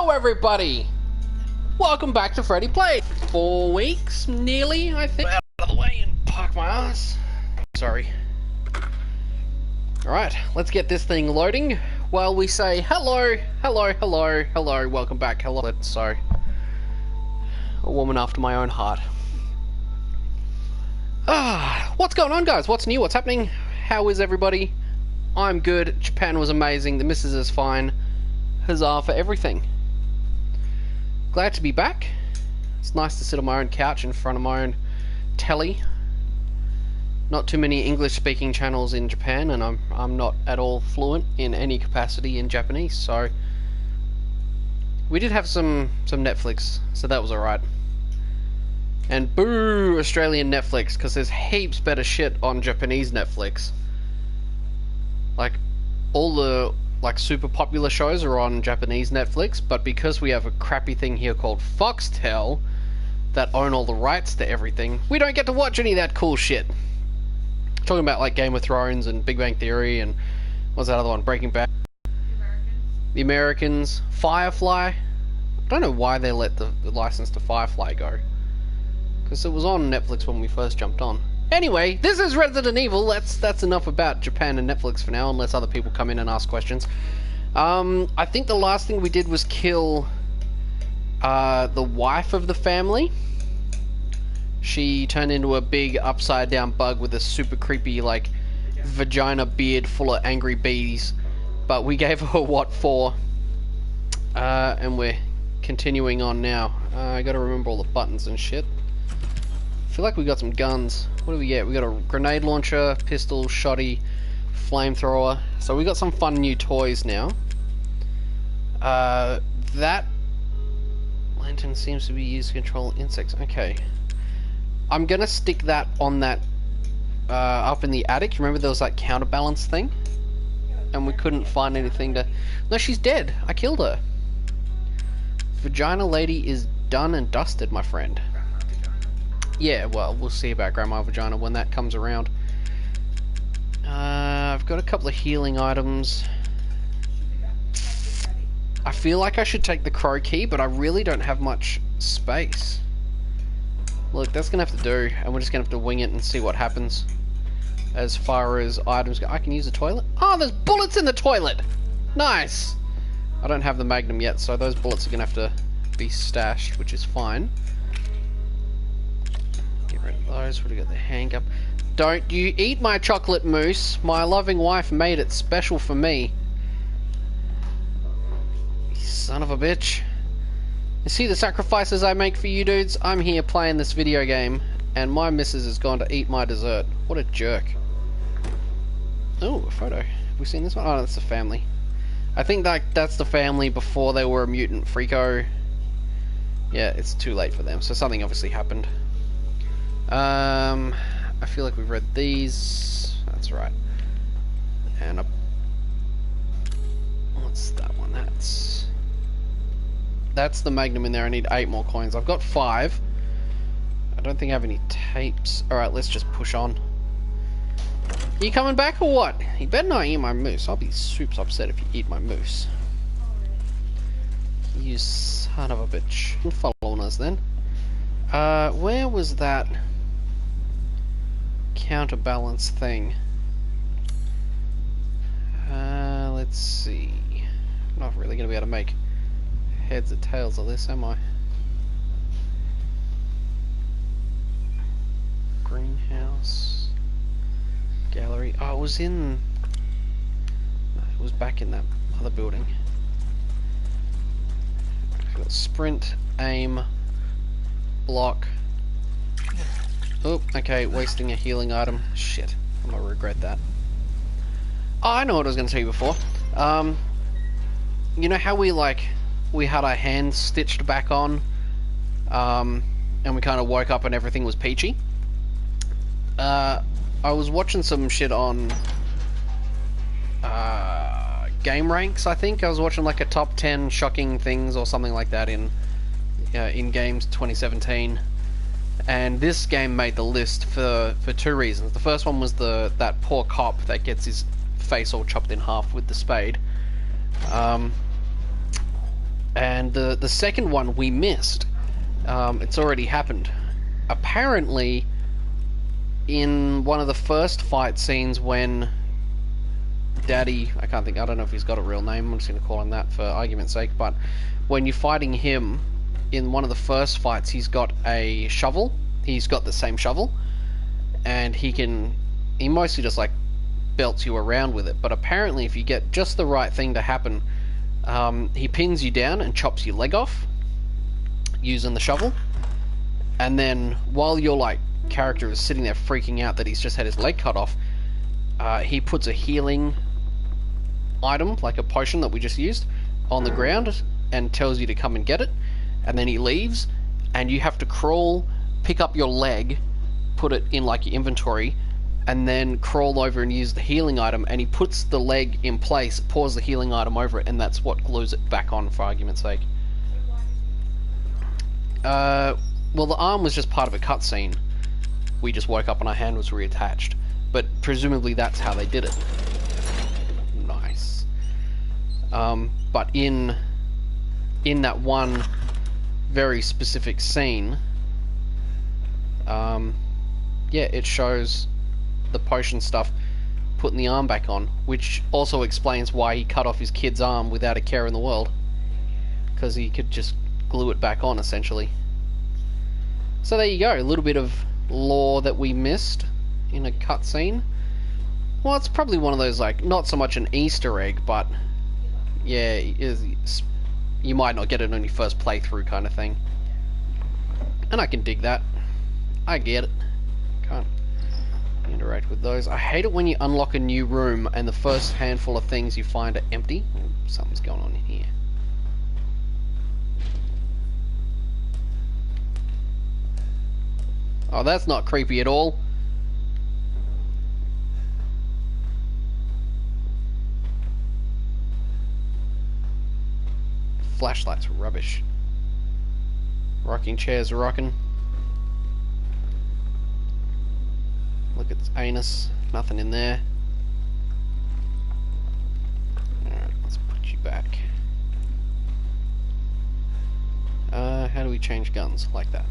Hello everybody! Welcome back to Freddy Play. 4 weeks, nearly, I think. Out of the way and park my ass. Sorry. Alright, let's get this thing loading while we say hello, hello, hello, hello, welcome back, hello. So, a woman after my own heart. What's going on, guys? What's new? What's happening? How is everybody? I'm good. Japan was amazing. The missus is fine. Huzzah for everything. Glad to be back. It's nice to sit on my own couch in front of my own telly. Not too many English speaking channels in Japan, and I'm not at all fluent in any capacity in Japanese, so we did have some Netflix, so that was alright. And boo Australian Netflix, because there's heaps better shit on Japanese Netflix. Like, all the super popular shows are on Japanese Netflix, but because we have a crappy thing here called Foxtel that own all the rights to everything, we don't get to watch any of that cool shit. Talking about like Game of Thrones and Big Bang Theory and what's that other one? Breaking Bad. The Americans. Firefly. I don't know why they let the license to Firefly go, because it was on Netflix when we first jumped on. Anyway, this is Resident Evil. That's enough about Japan and Netflix for now, unless other people come in and ask questions. I think the last thing we did was kill the wife of the family. She turned into a big upside down bug with a super creepy like vagina beard full of angry bees. But we gave her what for, and we're continuing on now. I gotta remember all the buttons and shit. I feel like we got some guns. What do we get? We got a grenade launcher, pistol, shotty, flamethrower. So we got some fun new toys now. That lantern seems to be used to control insects. Okay. I'm gonna stick that on that up in the attic. Remember there was that counterbalance thing? And we couldn't find anything to... No, she's dead. I killed her. Vagina lady is done and dusted, my friend. Yeah, well, we'll see about Grandma Vagina when that comes around. I've got a couple of healing items. I feel like I should take the crow key, but I really don't have much space. Look, that's gonna have to do, and we're just gonna have to wing it and see what happens. As far as items go, I can use the toilet. Oh, there's bullets in the toilet! Nice! I don't have the Magnum yet, so those bullets are gonna have to be stashed, which is fine. Get rid of those. What do we got? The handcuff. Don't you eat my chocolate mousse. My loving wife made it special for me. You son of a bitch. You see the sacrifices I make for you dudes? I'm here playing this video game, and my missus has gone to eat my dessert. What a jerk. Oh, a photo. Have we seen this one? Oh, that's the family. I think that's the family before they were a mutant freako. Yeah, it's too late for them, so something obviously happened. I feel like we've read these. That's right. And what's that one? That's the Magnum in there. I need 8 more coins. I've got 5. I don't think I have any tapes. Alright, let's just push on. Are you coming back or what? You better not eat my moose. I'll be super upset if you eat my moose. You son of a bitch. You're following us then. Where was that counterbalance thing? Let's see. I'm not really going to be able to make heads or tails of this, am I? Greenhouse. Gallery. Oh, it was in... No, it was back in that other building. I've got sprint, aim, block. Oh, okay, wasting a healing item. Shit, I'm gonna regret that. Oh, I know what I was gonna tell you before. You know how we had our hands stitched back on, and we kind of woke up and everything was peachy? I was watching some shit on Game Ranks, I think. I was watching like a top 10 shocking things or something like that in games 2017. And this game made the list for 2 reasons. The first one was that poor cop that gets his face all chopped in half with the spade. And the second one we missed. It's already happened. Apparently, in one of the first fight scenes when Daddy, I don't know if he's got a real name, I'm just going to call him that for argument's sake, but when you're fighting him, in one of the first fights, he's got a shovel. He's got the same shovel, and he mostly just like belts you around with it, but apparently if you get just the right thing to happen, he pins you down and chops your leg off using the shovel, and then while your like character is sitting there freaking out that he's just had his leg cut off, he puts a healing item, like a potion that we just used, on the ground and tells you to come and get it, and then he leaves, and you have to crawl, pick up your leg, put it in like your inventory, and then crawl over and use the healing item, and he puts the leg in place, pours the healing item over it, and that's what glues it back on, for argument's sake. Well, the arm was just part of a cutscene. We just woke up and our hand was reattached, but presumably that's how they did it. Nice. But in that one very specific scene, yeah, it shows the potion stuff putting the arm back on, which also explains why he cut off his kid's arm without a care in the world, because he could just glue it back on, essentially. So there you go, a little bit of lore that we missed in a cutscene. Well, it's probably one of those, like, not so much an Easter egg, but yeah, you might not get it on your first playthrough kind of thing. And I can dig that. I get it. Can't interact with those. I hate it when you unlock a new room and the first handful of things you find are empty. Oh, something's going on in here. Oh, that's not creepy at all. Flashlight's rubbish. Rocking chairs are rocking. Look at its anus. Nothing in there. Alright, let's put you back. How do we change guns? Like that.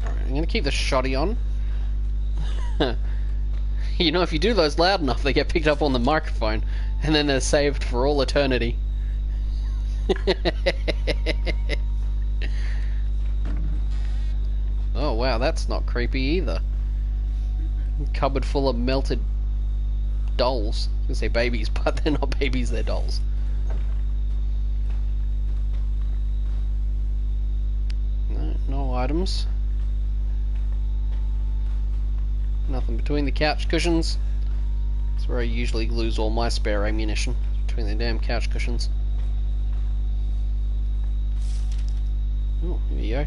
Alright, I'm gonna keep the shotty on. You know, if you do those loud enough, they get picked up on the microphone, and then they're saved for all eternity. Oh wow, that's not creepy either. Cupboard full of melted dolls. I was gonna say babies, but they're not babies, they're dolls. No items. Nothing between the couch cushions. That's where I usually lose all my spare ammunition. Between the damn couch cushions. Oh, here we go.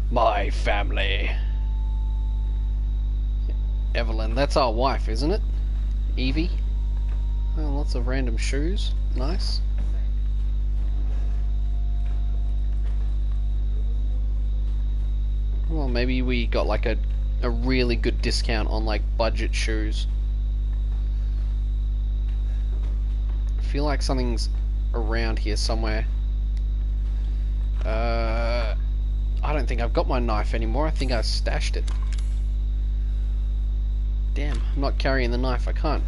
My family. Evelyn, that's our wife, isn't it? Evie. Oh, lots of random shoes. Nice. Well, maybe we got like a really good discount on like budget shoes. I feel like something's around here somewhere. I don't think I've got my knife anymore. I think I stashed it. Damn, I'm not carrying the knife. I can't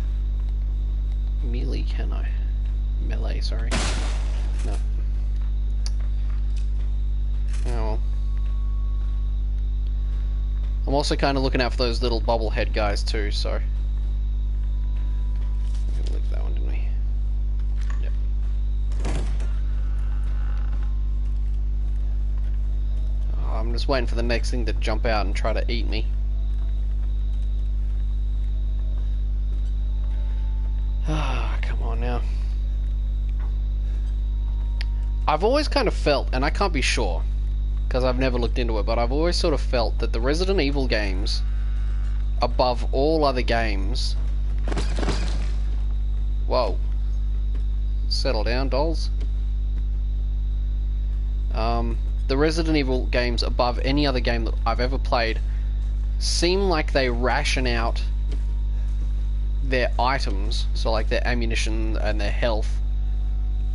melee, can I? Melee, sorry. No. Oh well. I'm also kind of looking out for those little bobblehead guys too, so... We licked that one, didn't we? Yep. Oh, I'm just waiting for the next thing to jump out and try to eat me. Ah, come on now. I've always kind of felt, and I can't be sure, because I've never looked into it, but I've always sort of felt that the Resident Evil games, above all other games... Whoa. Settle down, dolls. The Resident Evil games, above any other game that I've ever played, seem like they ration out their items, so like their ammunition and their health,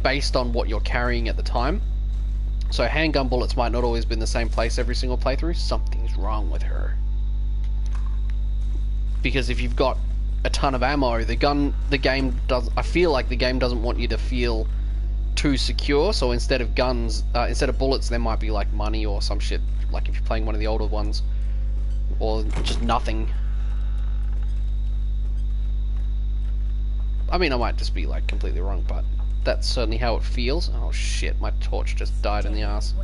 based on what you're carrying at the time. So handgun bullets might not always be in the same place every single playthrough. Something's wrong with her. Because if you've got a ton of ammo, the game does. I feel like the game doesn't want you to feel too secure. So instead of guns, instead of bullets, there might be like money or some shit. Like if you're playing one of the older ones, or just nothing. I mean, I might just be like completely wrong, but that's certainly how it feels. Oh shit, my torch just died in the ass.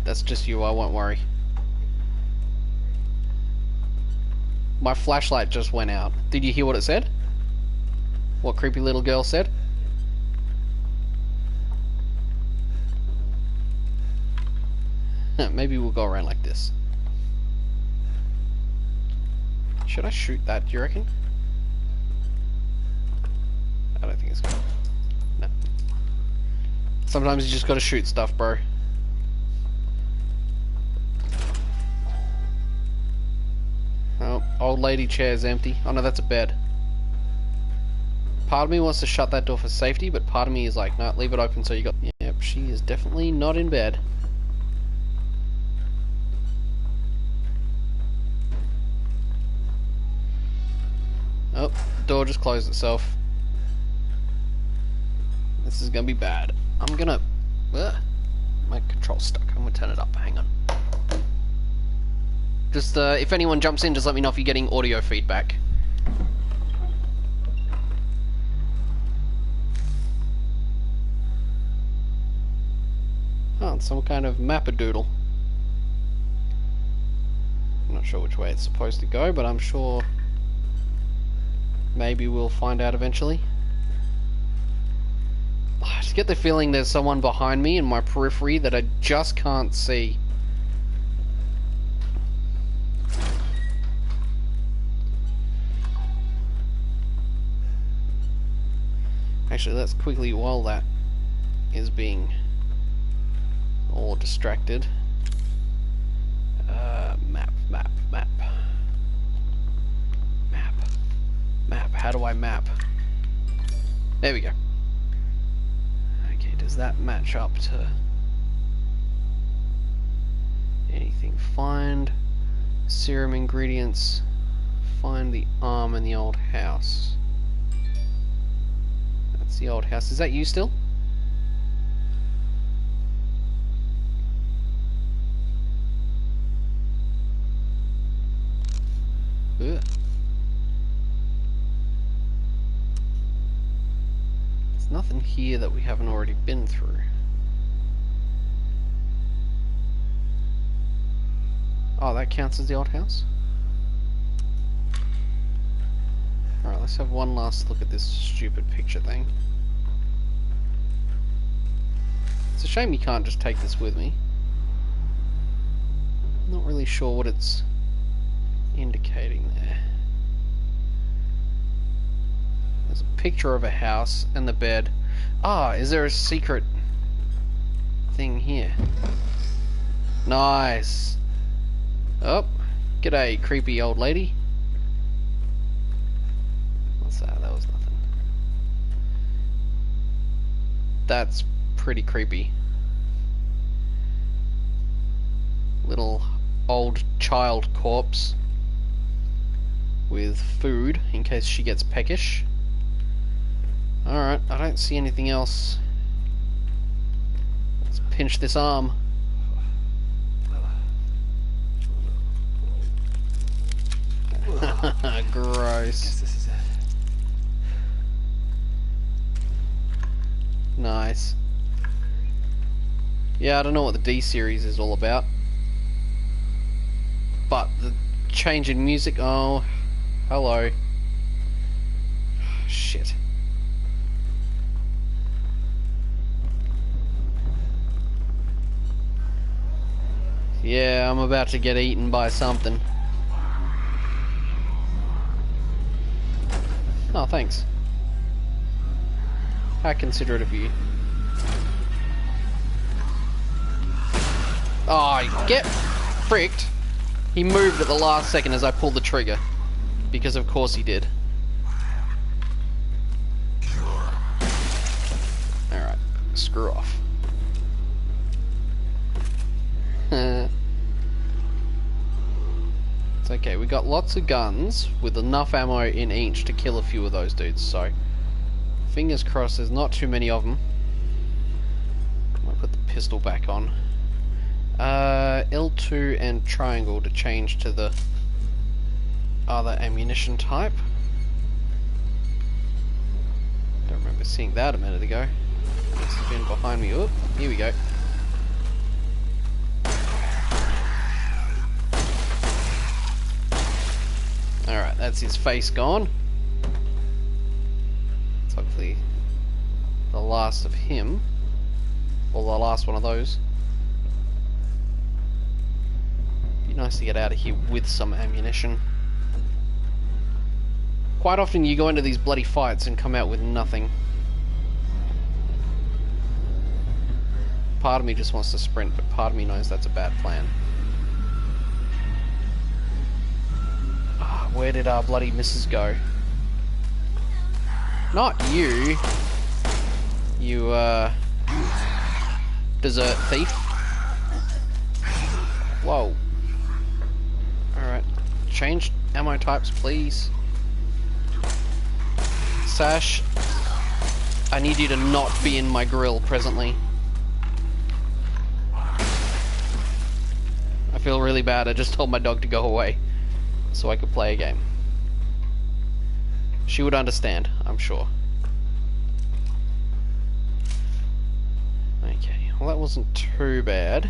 That's just you, I won't worry. My flashlight just went out. Did you hear what it said? What creepy little girl said? Maybe we'll go around like this. Should I shoot that, do you reckon? I don't think it's good. No. Sometimes you just gotta shoot stuff, bro. Oh, old lady chair's empty. Oh no, that's a bed. Part of me wants to shut that door for safety, but part of me is like, no, leave it open so you got... Yep, she is definitely not in bed. Oh, the door just closed itself. This is gonna be bad. I'm gonna... my control's stuck. I'm gonna turn it up. Hang on. Just, if anyone jumps in, just let me know if you're getting audio feedback. Oh, it's some kind of map-a-doodle. I'm not sure which way it's supposed to go, but I'm sure maybe we'll find out eventually. I just get the feeling there's someone behind me in my periphery that I just can't see. Actually, let's quickly, while that is being all distracted, map. How do I map? There we go. Okay, does that match up to anything? Find serum ingredients. Find the arm in the old house. That's the old house. Is that you still? Ugh. There's nothing here that we haven't already been through. Oh, that counts as the old house? Alright, let's have one last look at this stupid picture thing. It's a shame you can't just take this with me. Not really sure what it's indicating there. There's a picture of a house and the bed. Ah, is there a secret thing here? Nice. Oh, g'day, creepy old lady. What's that? That was nothing. That's pretty creepy. Little old child corpse with food in case she gets peckish. Alright, I don't see anything else. Let's pinch this arm. Gross. Guess this is it. Nice. Yeah, I don't know what the D series is all about. But the change in music, oh, hello. Shit. Yeah, I'm about to get eaten by something. Oh, thanks. How considerate of you. Oh, get fricked. He moved at the last second as I pulled the trigger. Because of course he did. Alright, screw off. It's okay, we got lots of guns with enough ammo in each to kill a few of those dudes, so fingers crossed there's not too many of them. I'm gonna put the pistol back on. L2 and triangle to change to the other ammunition type. Don't remember seeing that a minute ago. It's been behind me. Oop, here we go. Alright, that's his face gone. It's hopefully the last of him. Or the last one of those. Be nice to get out of here with some ammunition. Quite often you go into these bloody fights and come out with nothing. Part of me just wants to sprint, but part of me knows that's a bad plan. Where did our bloody missus go? Not you. You, dessert thief. Whoa. Alright. Change ammo types, please. Sash, I need you to not be in my grill presently. I feel really bad. I just told my dog to go away so I could play a game. She would understand, I'm sure. Okay, well that wasn't too bad.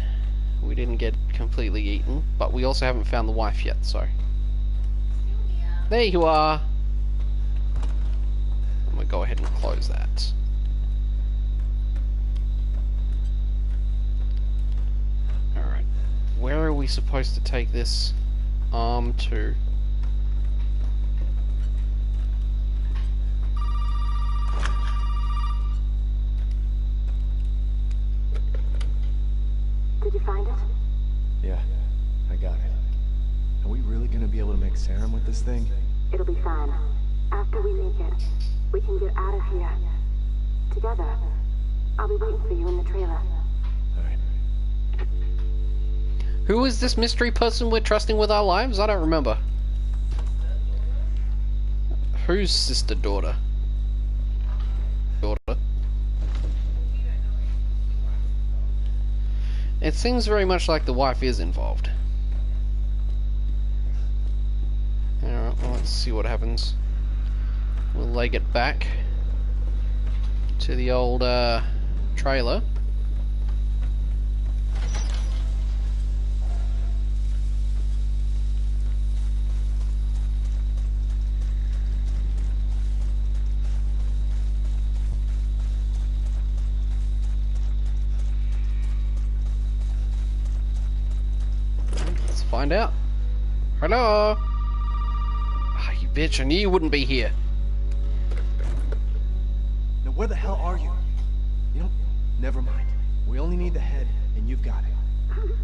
We didn't get completely eaten, but we also haven't found the wife yet, so... There you are! I'm gonna go ahead and close that. Alright, where are we supposed to take this arm to? Did you find it? Yeah, I got it. Are we really gonna be able to make serum with this thing? It'll be fine. After we make it, we can get out of here. Together. I'll be waiting for you in the trailer. Alright. Who is this mystery person we're trusting with our lives? I don't remember. Whose sister, daughter? Daughter? It seems very much like the wife is involved. Alright, well, let's see what happens. We'll leg it back to the old trailer. Let's find out. Hello? Ah, you bitch, I knew you wouldn't be here. Now where the hell are you? You know, never mind. We only need the head, and you've got it.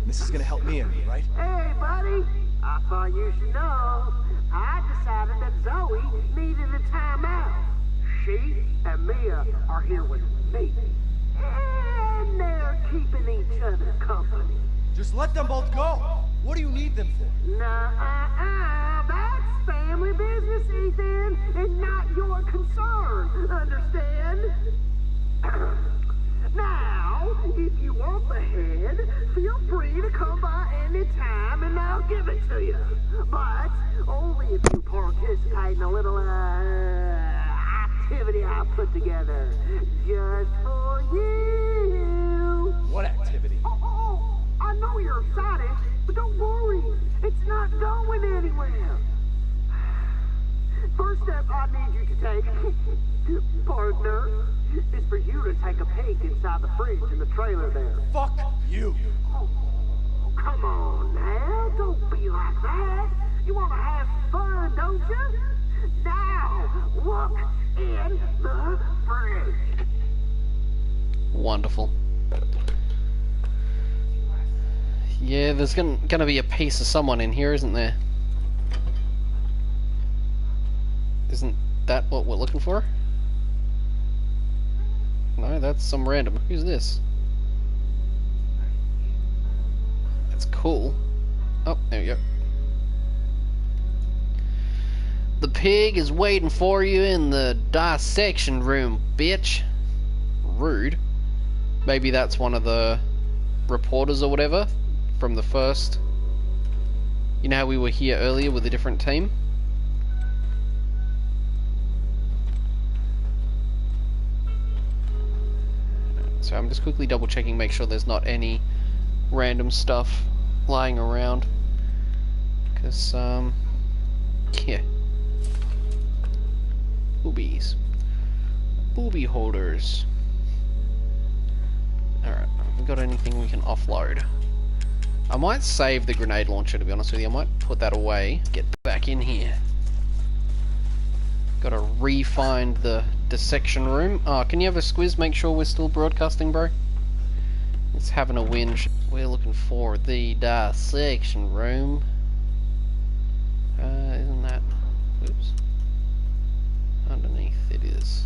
This is gonna help me and me, right? Hey, buddy. I thought you should know. I decided that Zoe needed a timeout. She and Mia are here with me. And they're keeping each other company. Just let them both go! What do you need them for? Nah, that's family business, Ethan, and not your concern, understand? Now, if you want the head, feel free to come by any time and I'll give it to you. But only if you participate in a little, activity I put together. Just for you. What activity? Oh, I know you're excited, but don't worry. It's not going anywhere. First step I need you to take, partner, is for you to take a peek inside the fridge in the trailer there. Fuck you! Oh, come on now, don't be like that. You want to have fun, don't you? Now, look in the fridge. Wonderful. Yeah, there's gonna be a piece of someone in here, isn't there? Isn't that what we're looking for? No, that's some random. Who's this? That's cool. Oh, there we go. The pig is waiting for you in the dissection room, bitch. Rude. Maybe that's one of the reporters or whatever from the first. You know how we were here earlier with a different team? So I'm just quickly double checking, make sure there's not any random stuff lying around. Because, yeah. Boobies. Booby holders. Alright, have we got anything we can offload? I might save the grenade launcher, to be honest with you. I might put that away. Get back in here. Gotta re-find the dissection room. Oh, can you have a squiz? Make sure we're still broadcasting, bro. It's having a whinge. We're looking for the dissection room. Isn't that... Oops. Underneath it is.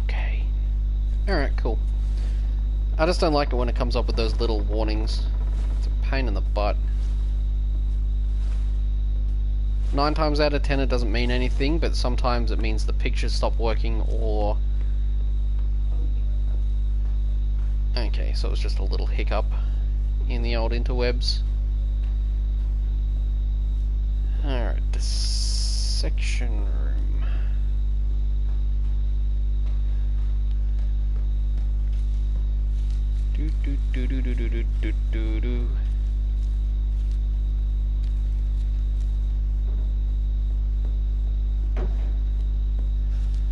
Okay. Alright, cool. I just don't like it when it comes up with those little warnings. It's a pain in the butt. 9 times out of 10 it doesn't mean anything, but sometimes it means the pictures stop working or... Okay, so it was just a little hiccup in the old interwebs. Alright, dissection room. Do do do do do do do do do do.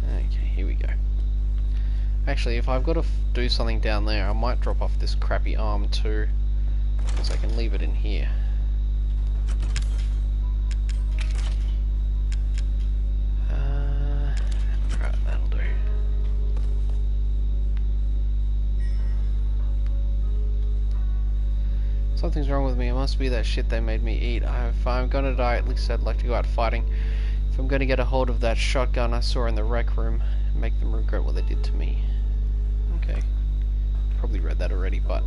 Okay, here we go. Actually, if I've got to do something down there, I might drop off this crappy arm too, so I can leave it in here. Right, that'll do. Something's wrong with me. It must be that shit they made me eat. If I'm gonna die, at least I'd like to go out fighting. If I'm gonna get a hold of that shotgun I saw in the rec room, and make them regret what they did to me. Okay. Probably read that already, but...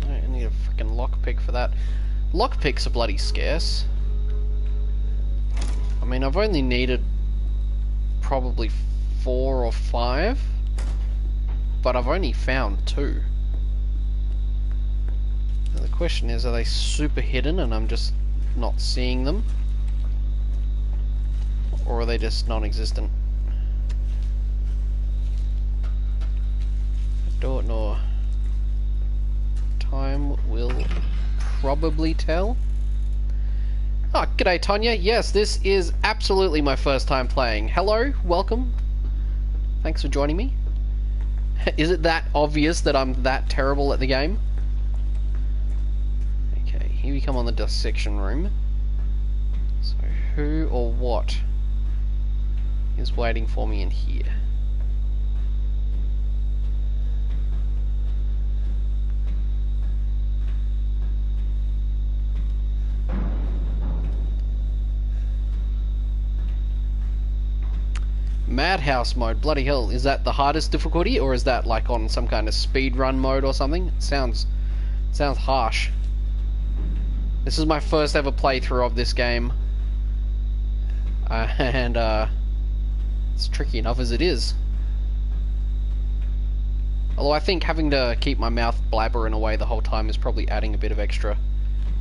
I need a freaking lockpick for that. Lockpicks are bloody scarce. I mean, I've only needed probably 4 or 5, but I've only found 2. Now the question is, are they super hidden and I'm just not seeing them? Or are they just non-existent? I don't know. Time will probably tell. Oh, g'day Tonya. Yes, this is absolutely my first time playing. Hello, welcome. Thanks for joining me. Is it that obvious that I'm that terrible at the game? Okay, here we come on the dissection room. So who or what is waiting for me in here? Madhouse mode, bloody hell. Is that the hardest difficulty, or is that like on some kind of speedrun mode or something? It sounds harsh. This is my first ever playthrough of this game. And it's tricky enough as it is. Although I think having to keep my mouth blabbering away the whole time is probably adding a bit of extra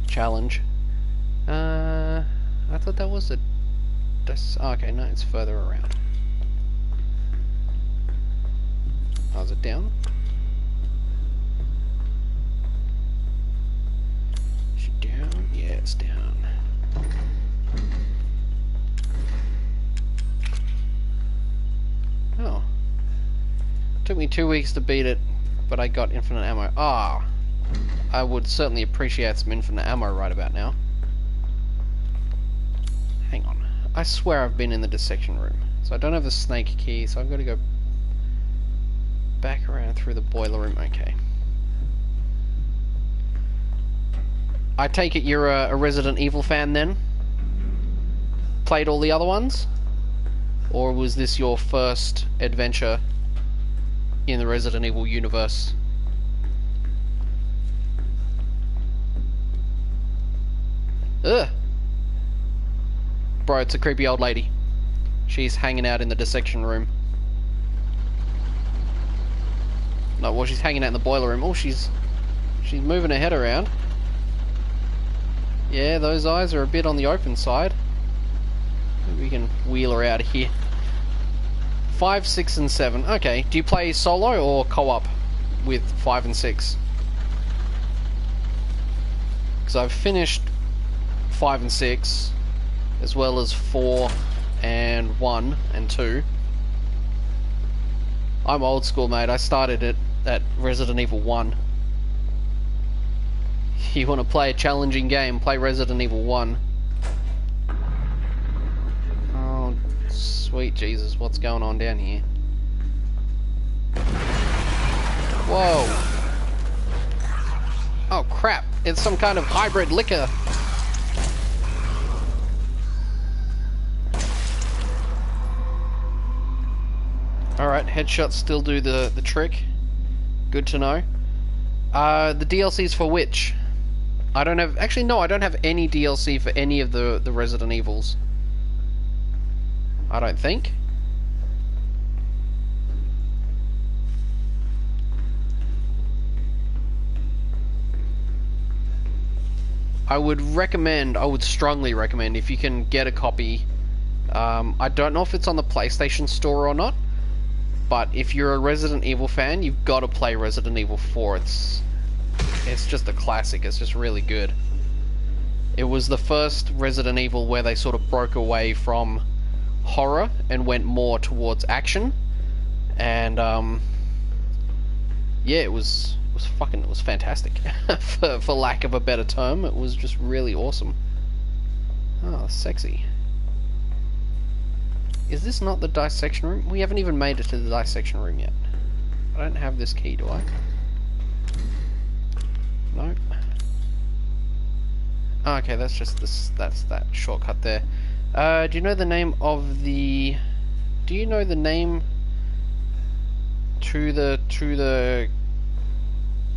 challenge. I thought that was a... okay, no, it's further around. Oh, is it down? Is it down? Yeah, it's down. Oh. Took me 2 weeks to beat it, but I got infinite ammo. Ah! I would certainly appreciate some infinite ammo right about now. I swear I've been in the dissection room. So I don't have the snake key, so I've got to go back around through the boiler room. Okay. I take it you're a Resident Evil fan then? Played all the other ones? Or was this your first adventure in the Resident Evil universe? Ugh! Bro, it's a creepy old lady. She's hanging out in the dissection room. No, well, she's hanging out in the boiler room. Oh, she's moving her head around. Yeah, those eyes are a bit on the open side. Maybe we can wheel her out of here. 5, 6, and 7. Okay, do you play solo or co-op with 5 and 6? Because I've finished 5 and 6, as well as 4 and 1 and 2. I'm old school, mate. I started it at Resident Evil 1. You want to play a challenging game, play Resident Evil 1. Oh, sweet Jesus, what's going on down here? Whoa. Oh crap, it's some kind of hybrid liquor. Alright, headshots still do the trick. Good to know. The DLC's for which? I don't have... Actually, no, I don't have any DLC for any of the Resident Evils. I don't think. I would strongly recommend, if you can get a copy. I don't know if it's on the PlayStation Store or not, but if you're a Resident Evil fan, you've got to play Resident Evil 4. It's just a classic. It's just really good. It was the first Resident Evil where they sort of broke away from horror and went more towards action. And yeah, it was fantastic. for lack of a better term, it was just really awesome. Oh, sexy. Is this not the dissection room? We haven't even made it to the dissection room yet. I don't have this key, do I? No. Oh, okay, that's just this. That's that shortcut there. Do you know the name of the? Do you know the name to the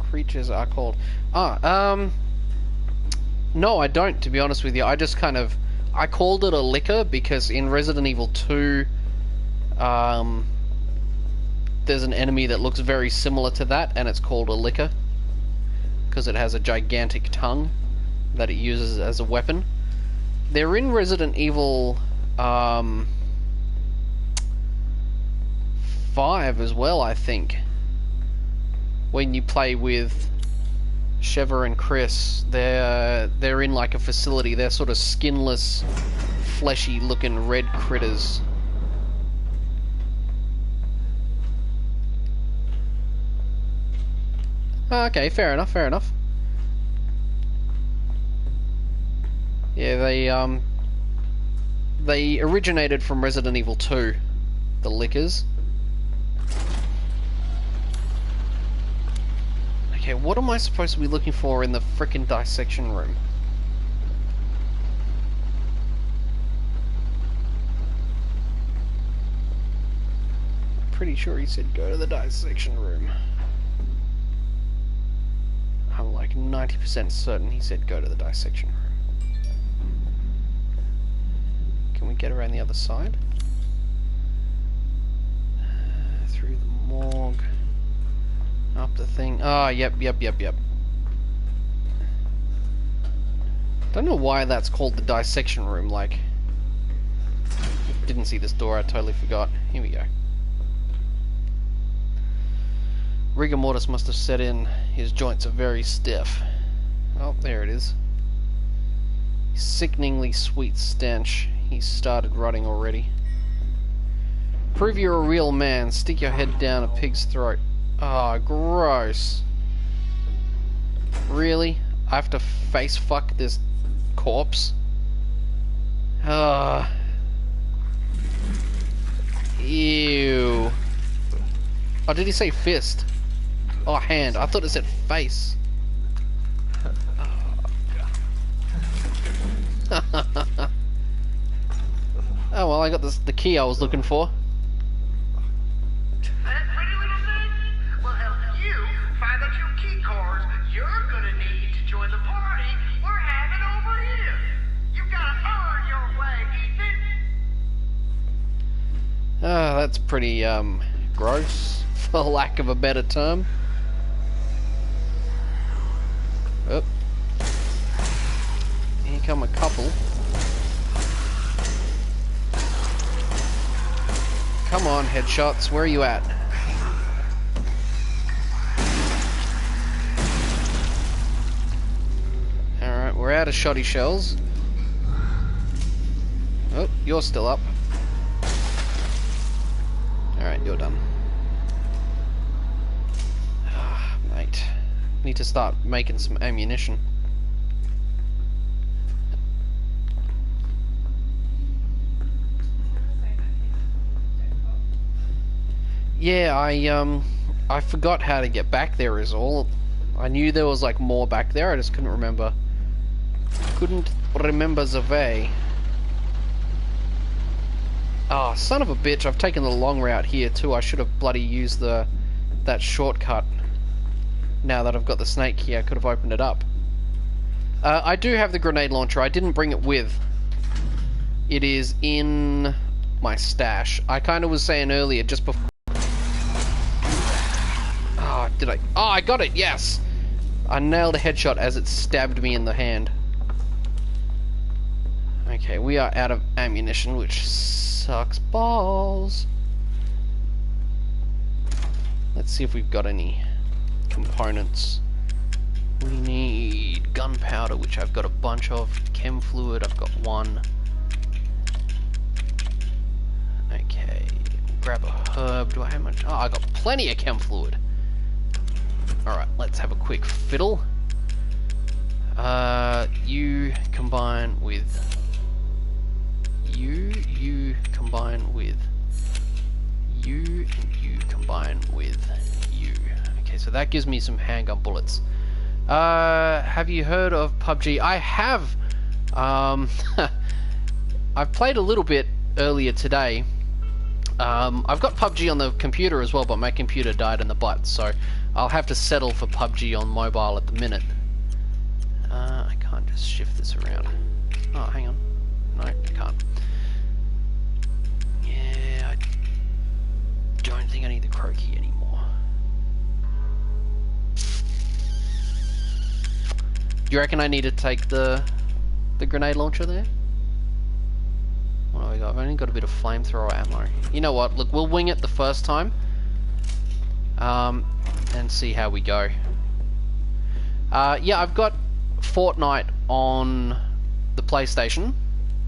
creatures are called? No, I don't. To be honest with you, I just kind of I called it a liquor because in Resident Evil 2, there's an enemy that looks very similar to that, and it's called a liquor. Because it has a gigantic tongue that it uses as a weapon. They're in Resident Evil 5 as well, I think. When you play with Sheva and Chris, they're in like a facility. They're sort of skinless, fleshy looking red critters. Okay, fair enough, fair enough. Yeah, they originated from Resident Evil 2, the liquors. Okay, what am I supposed to be looking for in the frickin' dissection room? Pretty sure he said go to the dissection room. I'm like 90% certain he said go to the dissection room. Can we get around the other side? Through the morgue. Up the thing. Ah, yep. Don't know why that's called the dissection room, like... Didn't see this door, I totally forgot. Here we go. Rigor mortis must have set in. His joints are very stiff. Oh, there it is. Sickeningly sweet stench. He's started rotting already. Prove you're a real man. Stick your head down a pig's throat. Ah, oh, gross. Really? I have to face fuck this corpse? Ah, Oh, did he say fist? Oh, hand. I thought it said face. Oh well, I got the key I was looking for. That pretty little thing will help you find the two key cards you're gonna need to join the party we're having over here. You gotta earn your way, Ethan. Oh, that's pretty gross, for lack of a better term. Oh. Here come a couple. Come on, headshots, where are you at? Alright, we're out of shoddy shells. Oh, you're still up. Alright, you're done. Ah, mate. Need to start making some ammunition. Yeah, I forgot how to get back there is all. I knew there was like more back there, I just couldn't remember. Couldn't remember the way. Oh, son of a bitch, I've taken the long route here too. I should have bloody used that shortcut. Now that I've got the snake key, I could have opened it up. I do have the grenade launcher. I didn't bring it with. It is in my stash. I kind of was saying earlier, just before... Oh, did I... Oh, I got it, yes! I nailed a headshot as it stabbed me in the hand. Okay, we are out of ammunition, which sucks balls. Let's see if we've got any components. We need gunpowder, which I've got a bunch of. Chem fluid, I've got one. Okay, grab a herb. Do I have much? Oh, I got plenty of chem fluid. Alright, let's have a quick fiddle. You combine with you combine with you, and you combine with you. Okay, so that gives me some handgun bullets. Have you heard of PUBG? I have. I've played a little bit earlier today. I've got PUBG on the computer as well, but my computer died in the butt, so I'll have to settle for PUBG on mobile at the minute. I can't just shift this around. Oh, hang on. No, I can't. Yeah, I don't think I need the croaky anymore. Do you reckon I need to take the grenade launcher there? What do I got? I've only got a bit of flamethrower ammo. You know what? Look, we'll wing it the first time. And see how we go. Yeah, I've got Fortnite on the PlayStation,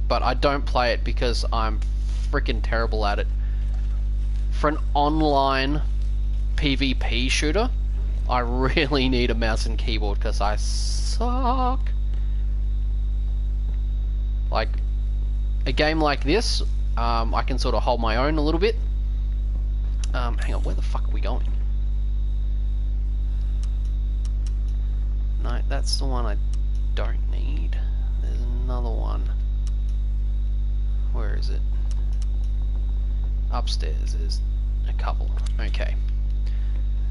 but I don't play it because I'm freaking terrible at it. For an online PvP shooter, I really need a mouse and keyboard because I suck. Like, a game like this, I can sort of hold my own a little bit. Hang on, where the fuck are we going? No, that's the one I don't need. There's another one. Where is it? Upstairs. There's a couple. Okay.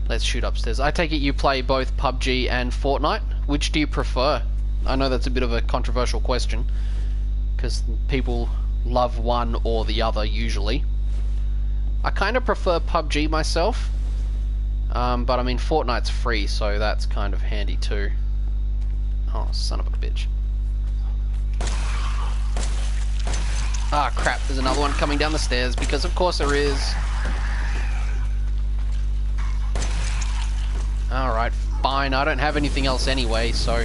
Let's shoot upstairs. I take it you play both PUBG and Fortnite. Which do you prefer? I know that's a bit of a controversial question, because people love one or the other usually. I kind of prefer PUBG myself, but I mean Fortnite's free, so that's kind of handy too. Oh, son of a bitch. Ah, crap, there's another one coming down the stairs, because of course there is. Alright, fine, I don't have anything else anyway, so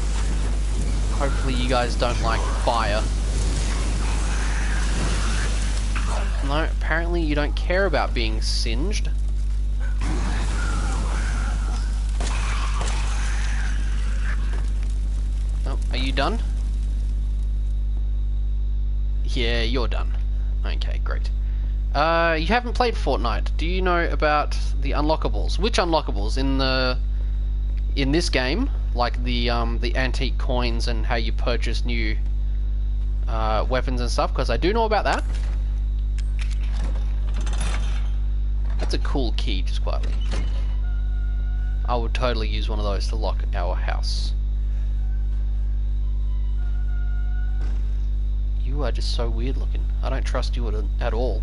hopefully you guys don't like fire. No, apparently you don't care about being singed. Oh, are you done? Yeah, you're done. Okay, great. You haven't played Fortnite. Do you know about the unlockables? Which unlockables in this game? Like the antique coins and how you purchase new weapons and stuff? Because I do know about that. That's a cool key, just quietly. I would totally use one of those to lock our house. You are just so weird looking. I don't trust you at all.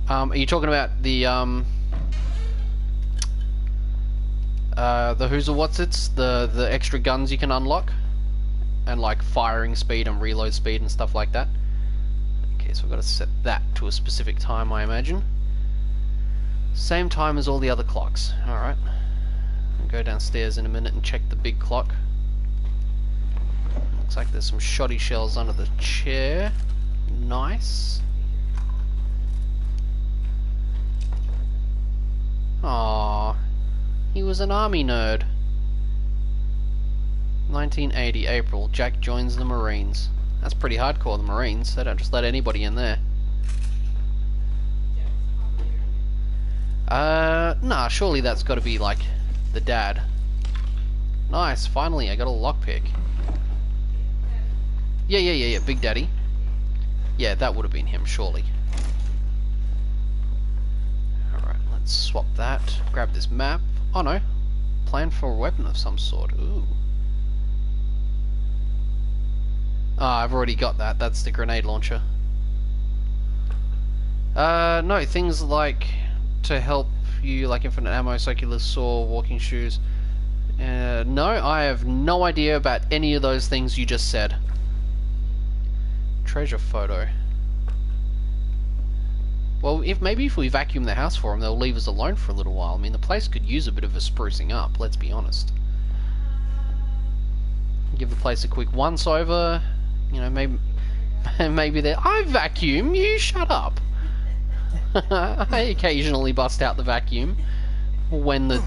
Are you talking about the who's or what's it's? The extra guns you can unlock? And like firing speed and reload speed and stuff like that? Okay, so we've got to set that to a specific time, I imagine. Same time as all the other clocks. Alright. I'll go downstairs in a minute and check the big clock. Looks like there's some shoddy shells under the chair. Nice. Aww. He was an army nerd. 1980, April. Jack joins the Marines. That's pretty hardcore, the Marines. They don't just let anybody in there. Nah, surely that's got to be, like, the dad. Nice, finally, I got a lockpick. Yeah, Big Daddy. Yeah, that would have been him, surely. Alright, let's swap that. Grab this map. Oh no. Plan for a weapon of some sort. Ooh. Ah, I've already got that. That's the grenade launcher. No, things like to help you, like infinite ammo, circular saw, walking shoes. No, I have no idea about any of those things you just said. Treasure photo. Well, maybe if we vacuum the house for them, they'll leave us alone for a little while. I mean, the place could use a bit of a sprucing up, let's be honest. Give the place a quick once-over. You know, maybe they're... I vacuum, you shut up! I occasionally bust out the vacuum when the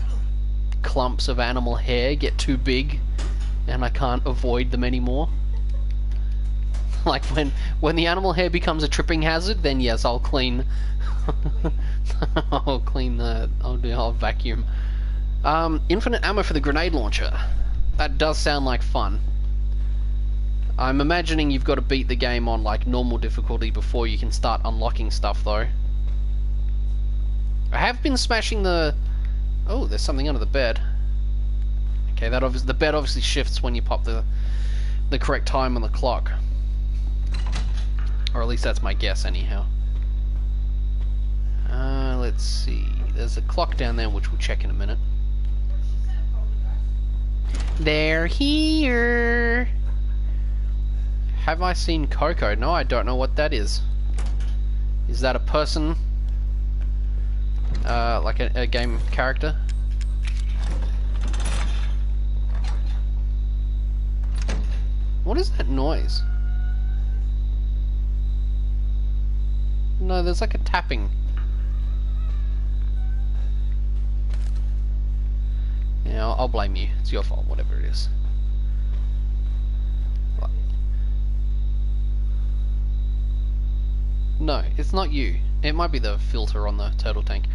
clumps of animal hair get too big and I can't avoid them anymore. Like when the animal hair becomes a tripping hazard, then yes, I'll clean. I'll vacuum. Infinite ammo for the grenade launcher. That does sound like fun. I'm imagining you've got to beat the game on like normal difficulty before you can start unlocking stuff though. I have been smashing the... Oh, there's something under the bed. Okay, the bed obviously shifts when you pop the correct time on the clock. Or at least that's my guess anyhow. Let's see. There's a clock down there which we'll check in a minute. They're here! Have I seen Coco? No, I don't know what that is. Is that a person? Like a game character? What is that noise? No, there's like a tapping. Yeah, I'll blame you. It's your fault, whatever it is. No, it's not you. It might be the filter on the turtle tank.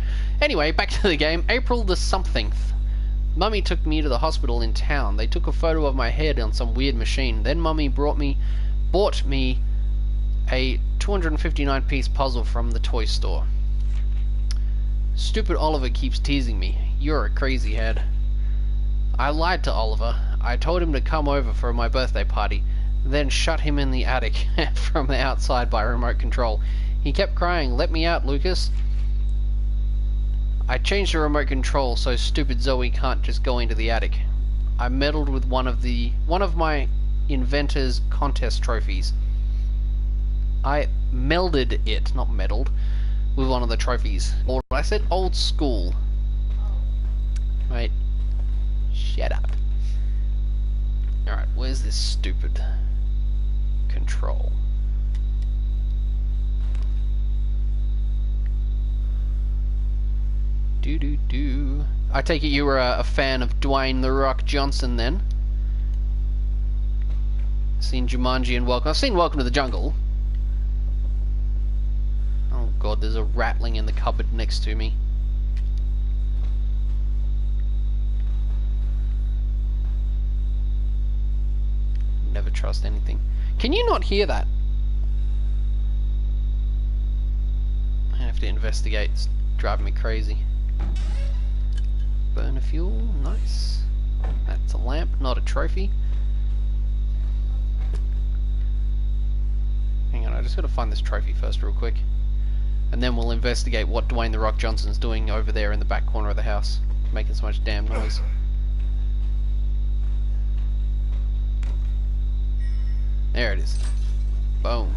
Anyway, back to the game. April the somethingth. Mummy took me to the hospital in town. They took a photo of my head on some weird machine. Then Mummy bought me a 259-piece puzzle from the toy store. Stupid Oliver keeps teasing me. You're a crazy head. I lied to Oliver. I told him to come over for my birthday party, then shut him in the attic from the outside by remote control. He kept crying, "Let me out, Lucas." I changed the remote control so stupid Zoe can't just go into the attic. I meddled with one of my inventor's contest trophies. I melded it, not meddled, with one of the trophies. Or I said old school. Right. Shut up. Alright, where's this stupid control? Do. I take it you were a fan of Dwayne "The Rock" Johnson then? Seen Jumanji and Welcome. I've seen Welcome to the Jungle. god, there's a rattling in the cupboard next to me. Never trust anything. Can you not hear that? I have to investigate. It's driving me crazy. Burner fuel, nice. That's a lamp, not a trophy. Hang on, I just gotta find this trophy first real quick. And then we'll investigate what Dwayne "The Rock" Johnson's doing over there in the back corner of the house. Making so much damn noise. There it is. Boom.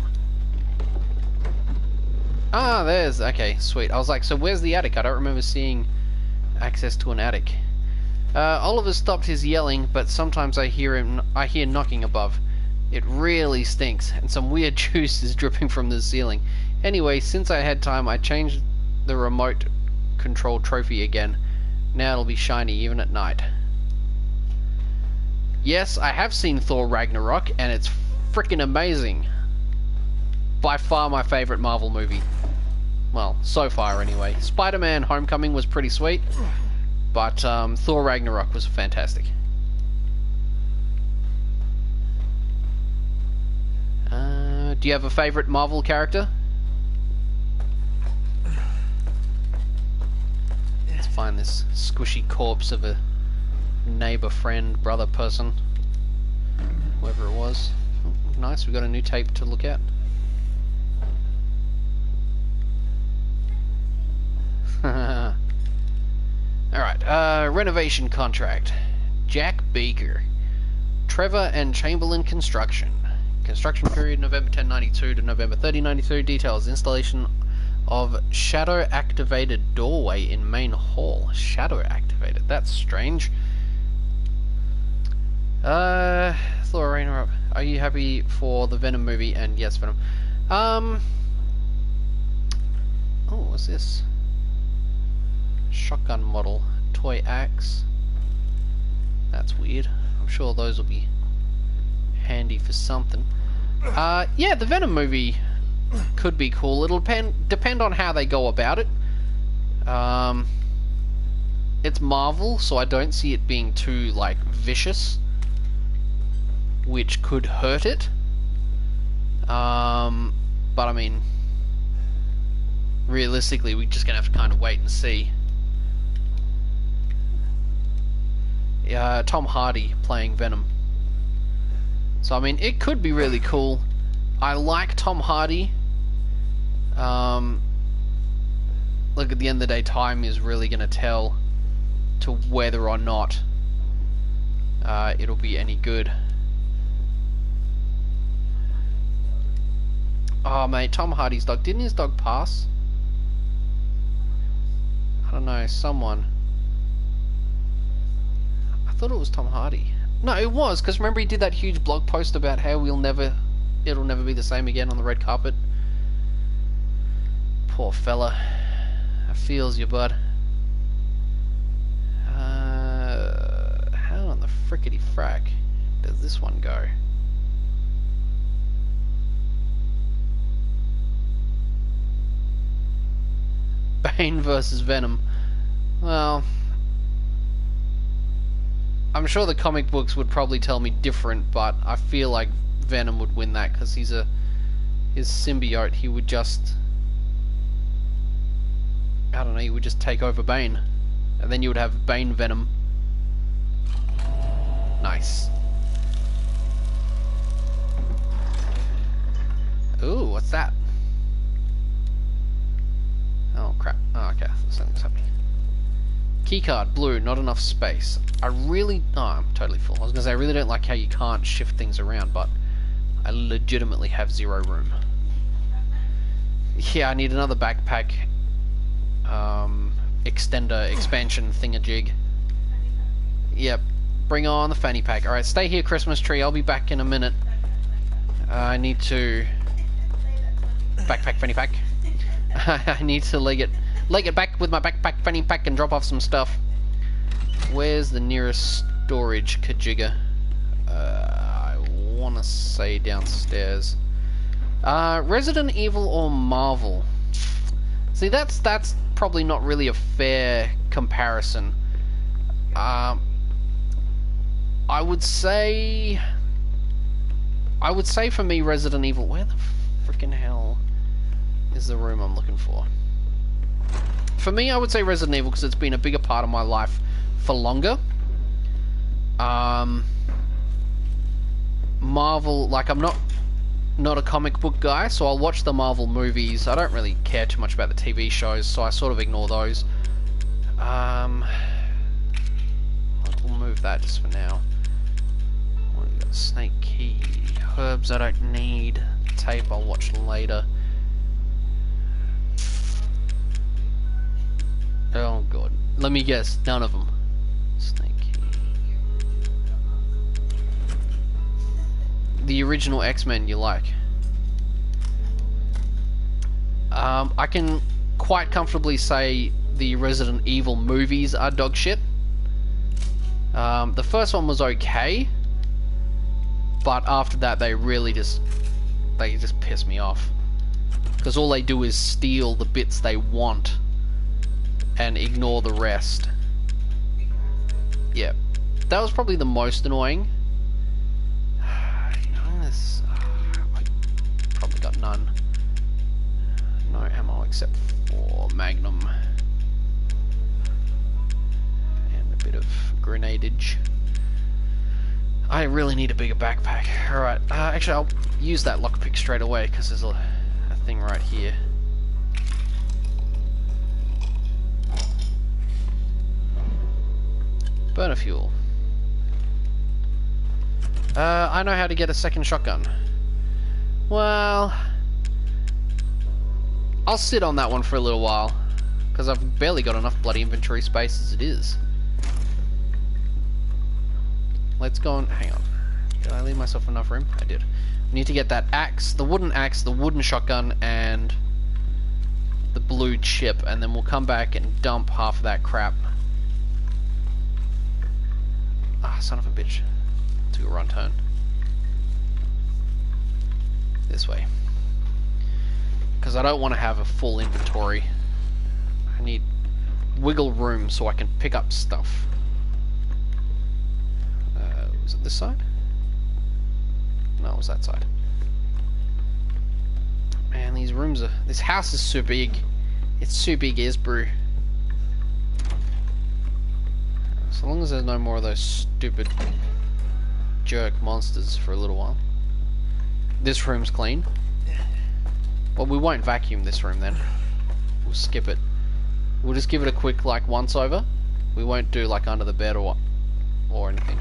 Ah, there's... Okay, sweet. I was like, so where's the attic? I don't remember seeing access to an attic. Oliver stopped his yelling, but sometimes I hear knocking above. It really stinks, and some weird juice is dripping from the ceiling. Anyway, since I had time, I changed the remote control trophy again. Now it'll be shiny even at night. Yes, I have seen Thor Ragnarok, and it's freaking amazing. By far my favorite Marvel movie. Well, so far anyway. Spider-Man Homecoming was pretty sweet, but Thor Ragnarok was fantastic. Do you have a favorite Marvel character? Let's find this squishy corpse of a neighbor, friend, brother person. Whoever it was. Oh, nice, we got a new tape to look at. Alright, renovation contract. Jack Baker. Trevor and Chamberlain Construction. Construction period November 1092 to November 3092. Details: installation of shadow activated doorway in main hall. Shadow activated, that's strange. Thor Rainer, are you happy for the Venom movie? And yes, Venom. Oh, what's this? Shotgun model, toy axe. That's weird. I'm sure those will be handy for something. Yeah, the Venom movie could be cool. It'll depend on how they go about it. It's Marvel, so I don't see it being too, like, vicious, which could hurt it. But I mean, realistically, we're just gonna have to kind of wait and see. Tom Hardy playing Venom. So I mean, it could be really cool. I like Tom Hardy. Look, at the end of the day, time is really going to tell to whether or not it'll be any good. Oh mate, Tom Hardy's dog. Didn't his dog pass? I don't know, someone. I thought it was Tom Hardy. No, it was, because remember he did that huge blog post about how it'll never be the same again on the red carpet. Poor fella. I feels you, bud. How on the frickety frack does this one go? Bane versus Venom. Well, I'm sure the comic books would probably tell me different, but I feel like Venom would win that because his symbiote, he would just, I don't know, he would just take over Bane, and then you would have Bane Venom. Nice. Ooh, what's that? Oh crap. Oh, okay, something's happening. Keycard, blue, not enough space. I really... Oh, I'm totally full. I was going to say, I really don't like how you can't shift things around, but I legitimately have zero room. Yeah, I need another backpack. Extender, expansion thingamajig. Yep, bring on the fanny pack. Alright, stay here, Christmas tree. I'll be back in a minute. I need to... Backpack, fanny pack. I need to leg it back with my backpack, fanny pack, and drop off some stuff. Where's the nearest storage, Kajigga? I want to say downstairs. Resident Evil or Marvel? See, that's probably not really a fair comparison. I would say for me, Resident Evil. Where the freaking hell is the room I'm looking for? For me, I would say Resident Evil because it's been a bigger part of my life for longer. Marvel, like I'm not a comic book guy, so I'll watch the Marvel movies. I don't really care too much about the TV shows, so I sort of ignore those. We'll move that just for now. What do we got? Snake key, herbs I don't need, tape I'll watch later. Oh god, let me guess, none of them. Snake key. The original X-Men you like? I can quite comfortably say the Resident Evil movies are dog shit. The first one was okay, but after that they just piss me off. Because all they do is steal the bits they want and ignore the rest. Yeah, that was probably the most annoying. I probably got none. No ammo except for Magnum. And a bit of grenadage. I really need a bigger backpack. Alright, actually I'll use that lockpick straight away because there's a thing right here. Burner fuel. I know how to get a second shotgun. Well, I'll sit on that one for a little while, because I've barely got enough bloody inventory space as it is. Let's go and hang on. Did I leave myself enough room? I did. We need to get that axe, the wooden shotgun, and the blue chip, and then we'll come back and dump half of that crap. Ah, son of a bitch. Took a wrong turn. This way. Because I don't want to have a full inventory. I need wiggle room so I can pick up stuff. Was it this side? No, it was that side. Man, these rooms are... This house is so big. It's so big, Esbrew. So long as there's no more of those stupid jerk monsters for a little while. This room's clean. Well, we won't vacuum this room then. We'll skip it. We'll just give it a quick, like, once over. We won't do, like, under the bed or anything.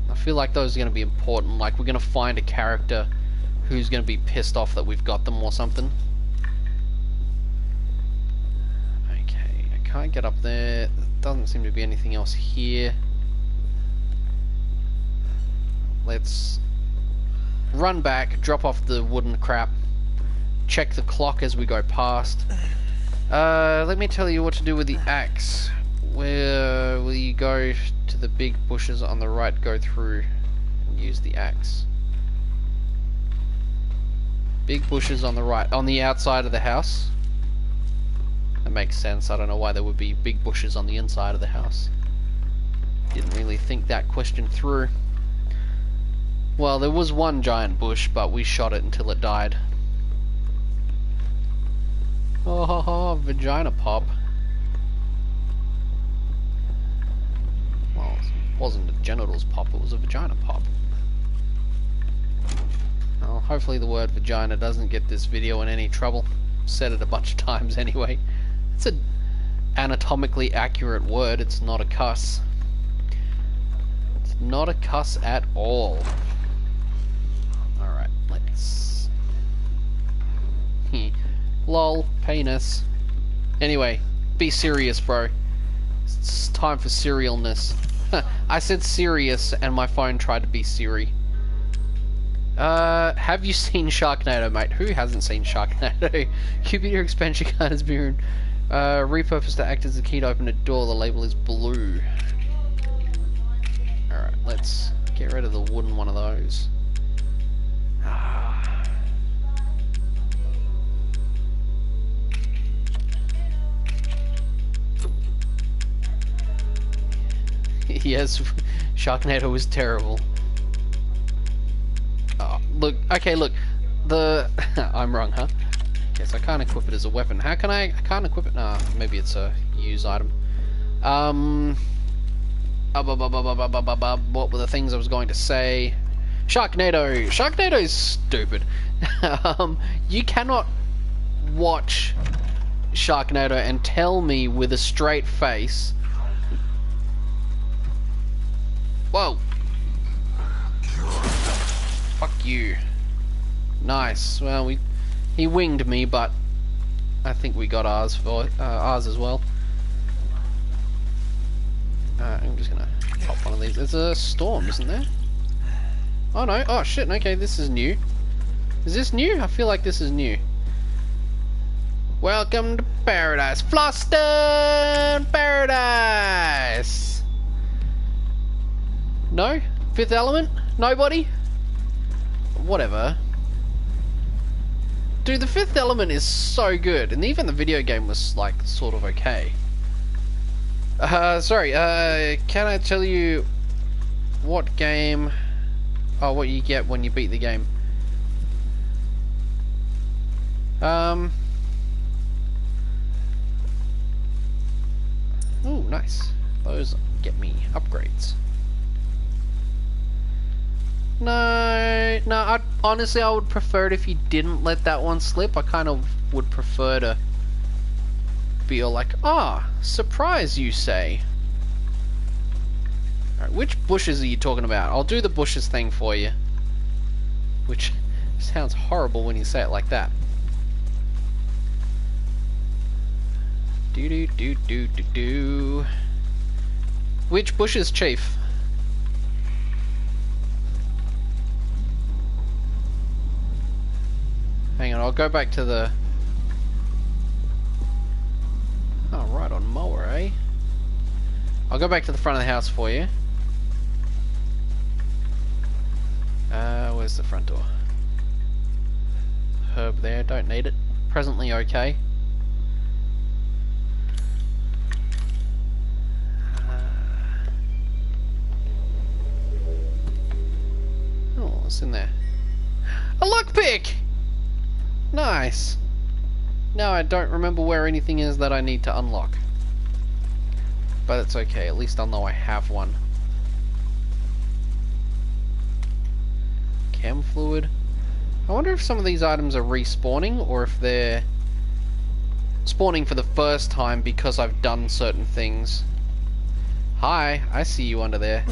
I feel like those are going to be important. Like, we're going to find a character who's going to be pissed off that we've got them or something. Okay, I can't get up there. There doesn't seem to be anything else here. Let's run back, drop off the wooden crap, check the clock as we go past. Let me tell you what to do with the axe. Where will you go to the big bushes on the right, go through and use the axe. Big bushes on the right, on the outside of the house. That makes sense. I don't know why there would be big bushes on the inside of the house. Didn't really think that question through. Well, there was one giant bush, but we shot it until it died. Oh, ho, ho, vagina pop. Well, it wasn't a genitals pop, it was a vagina pop. Well, hopefully the word vagina doesn't get this video in any trouble. Said it a bunch of times anyway. It's an anatomically accurate word, it's not a cuss. It's not a cuss at all. Alright, let's... Lol, penis. Anyway, be serious, bro. It's time for serialness. I said serious, and my phone tried to be Siri. Have you seen Sharknado, mate? Who hasn't seen Sharknado? Computer expansion card has been repurposed to act as the key to open a door. The label is blue. Alright, let's get rid of the wooden one of those. Yes, Sharknado was terrible. Oh, look. Okay, look. The I'm wrong, huh? Okay, so I can't equip it as a weapon. How can I can't equip it. Nah, maybe it's a use item. What were the things I was going to say? Sharknado. Sharknado's stupid. You cannot watch Sharknado and tell me with a straight face. Whoa. Fuck you. Nice. Well, he winged me, but I think we got ours for ours as well. I'm just gonna pop one of these. There's a storm, isn't there? Oh no! Oh shit! Okay, this is new. Is this new? I feel like this is new. Welcome to paradise, Floston Paradise. No? Fifth Element? Nobody? Whatever. Dude, the Fifth Element is so good, and even the video game was like sort of okay. Sorry, can I tell you what game... Oh, what you get when you beat the game? Ooh, nice. Those get me upgrades. No, honestly, I would prefer it if you didn't let that one slip. I kind of would prefer to be all like, ah, surprise, you say. Alright, which bushes are you talking about? I'll do the bushes thing for you. Which sounds horrible when you say it like that. Do. Which bushes, Chief? Hang on, I'll go back to the... Oh, right on mower, eh? I'll go back to the front of the house for you. Where's the front door? Herb there, don't need it. Presently okay. Oh, what's in there? A lockpick! Nice. Now I don't remember where anything is that I need to unlock. But it's okay, at least I'll know I have one. Chem fluid. I wonder if some of these items are respawning, or if they're spawning for the first time because I've done certain things. Hi, I see you under there.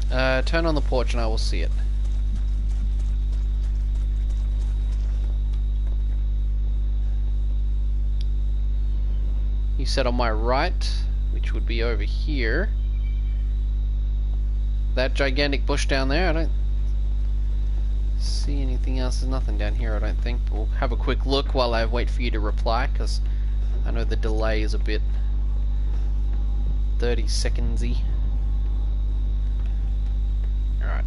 Turn on the porch and I will see it. You said on my right, which would be over here. That gigantic bush down there, I don't see anything else. There's nothing down here, I don't think. We'll have a quick look while I wait for you to reply, because I know the delay is a bit 30 secondsy. Alright.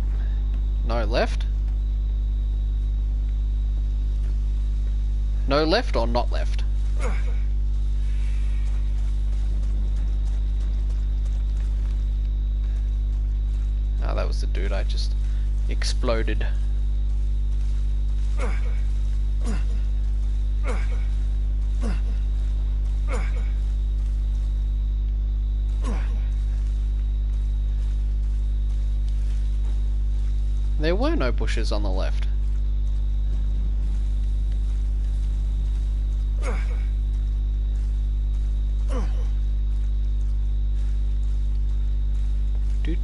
No left? No left or not left? Oh, that was the dude I just exploded. There were no bushes on the left.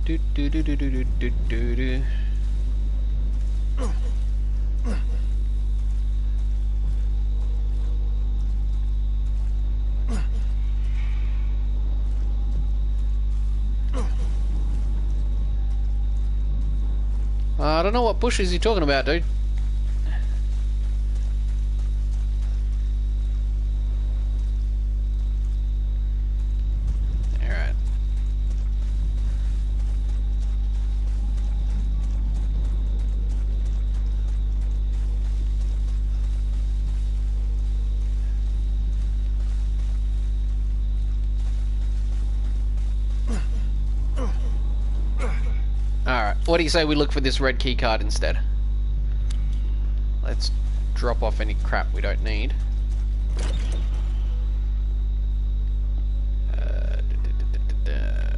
Do. I don't know what bushes you're talking about, dude. Alright. Alright, what do you say we look for this red key card instead? Let's drop off any crap we don't need.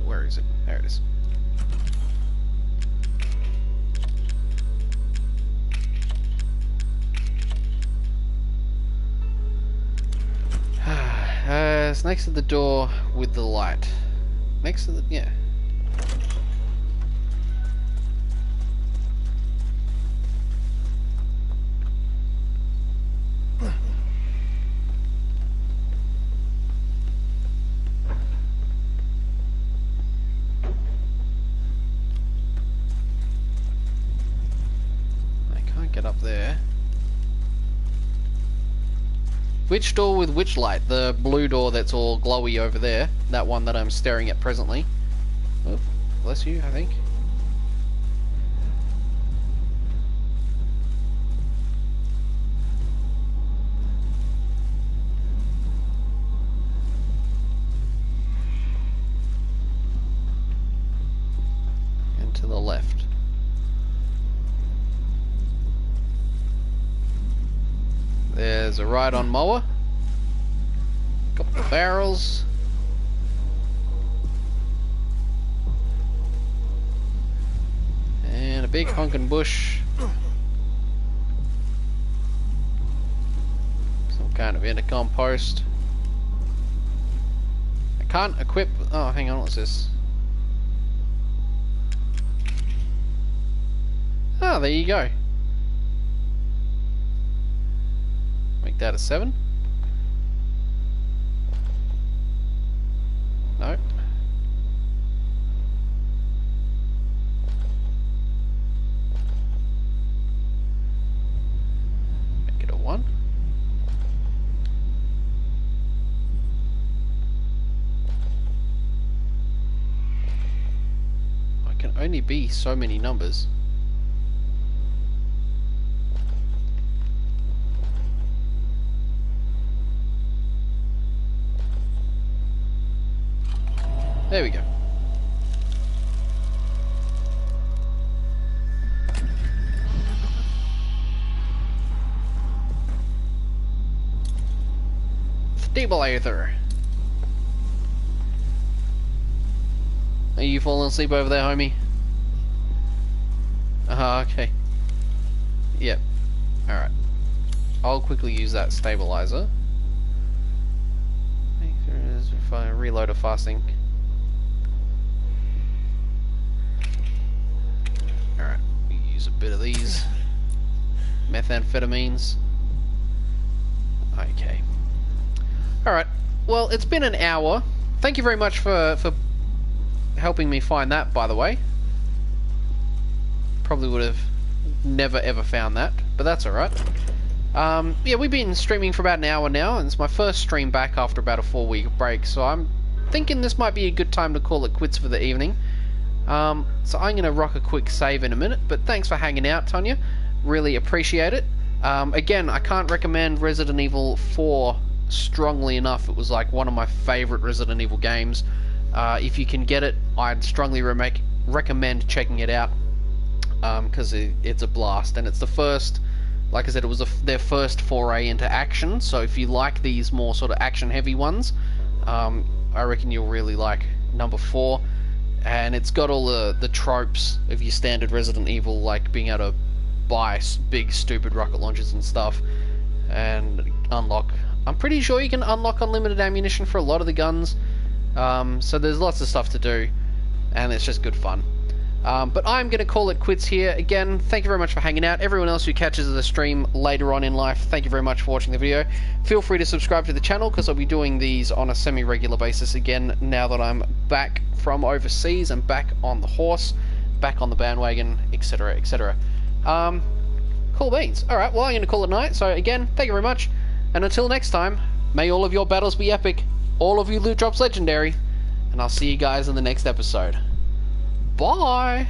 Where is it? There it is. It's next to the door with the light. Next to the... yeah. Get up there. Which door with which light? The blue door that's all glowy over there. That one that I'm staring at presently. Oh, bless you, I think. And to the left. There's a ride-on mower, couple of barrels, and a big honkin' bush, some kind of intercom post. I can't equip... oh, hang on, what's this? Oh, there you go. Make that a 7. No. Make it a 1. I can only be so many numbers. There we go. Stabilizer. Are you falling asleep over there, homie? Okay. Yep. Alright. I'll quickly use that stabilizer. Reload a fasting. Alright, we use a bit of these methamphetamines. Okay. Alright, well, it's been an hour. Thank you very much for helping me find that, by the way. Probably would have never ever found that, but that's alright. Yeah, we've been streaming for about an hour now, and it's my first stream back after about a 4-week break, so I'm thinking this might be a good time to call it quits for the evening. So I'm going to rock a quick save in a minute, but thanks for hanging out, Tanya. Really appreciate it. Again, I can't recommend Resident Evil 4 strongly enough. It was like one of my favourite Resident Evil games. If you can get it, I'd strongly recommend checking it out, because it's a blast, and it's the first... like I said, it was their first foray into action, so if you like these more sort of action-heavy ones, I reckon you'll really like number 4. And it's got all the tropes of your standard Resident Evil, like being able to buy big, stupid rocket launchers and stuff, and unlock... I'm pretty sure you can unlock unlimited ammunition for a lot of the guns, so there's lots of stuff to do, and it's just good fun. But I'm going to call it quits here. Again, thank you very much for hanging out. Everyone else who catches the stream later on in life, thank you very much for watching the video. Feel free to subscribe to the channel, because I'll be doing these on a semi-regular basis again now that I'm back from overseas and back on the horse, back on the bandwagon, etc, etc. Cool beans. Alright, well, I'm going to call it night. So again, thank you very much, and until next time, may all of your battles be epic, all of you loot drops legendary, and I'll see you guys in the next episode. Bye!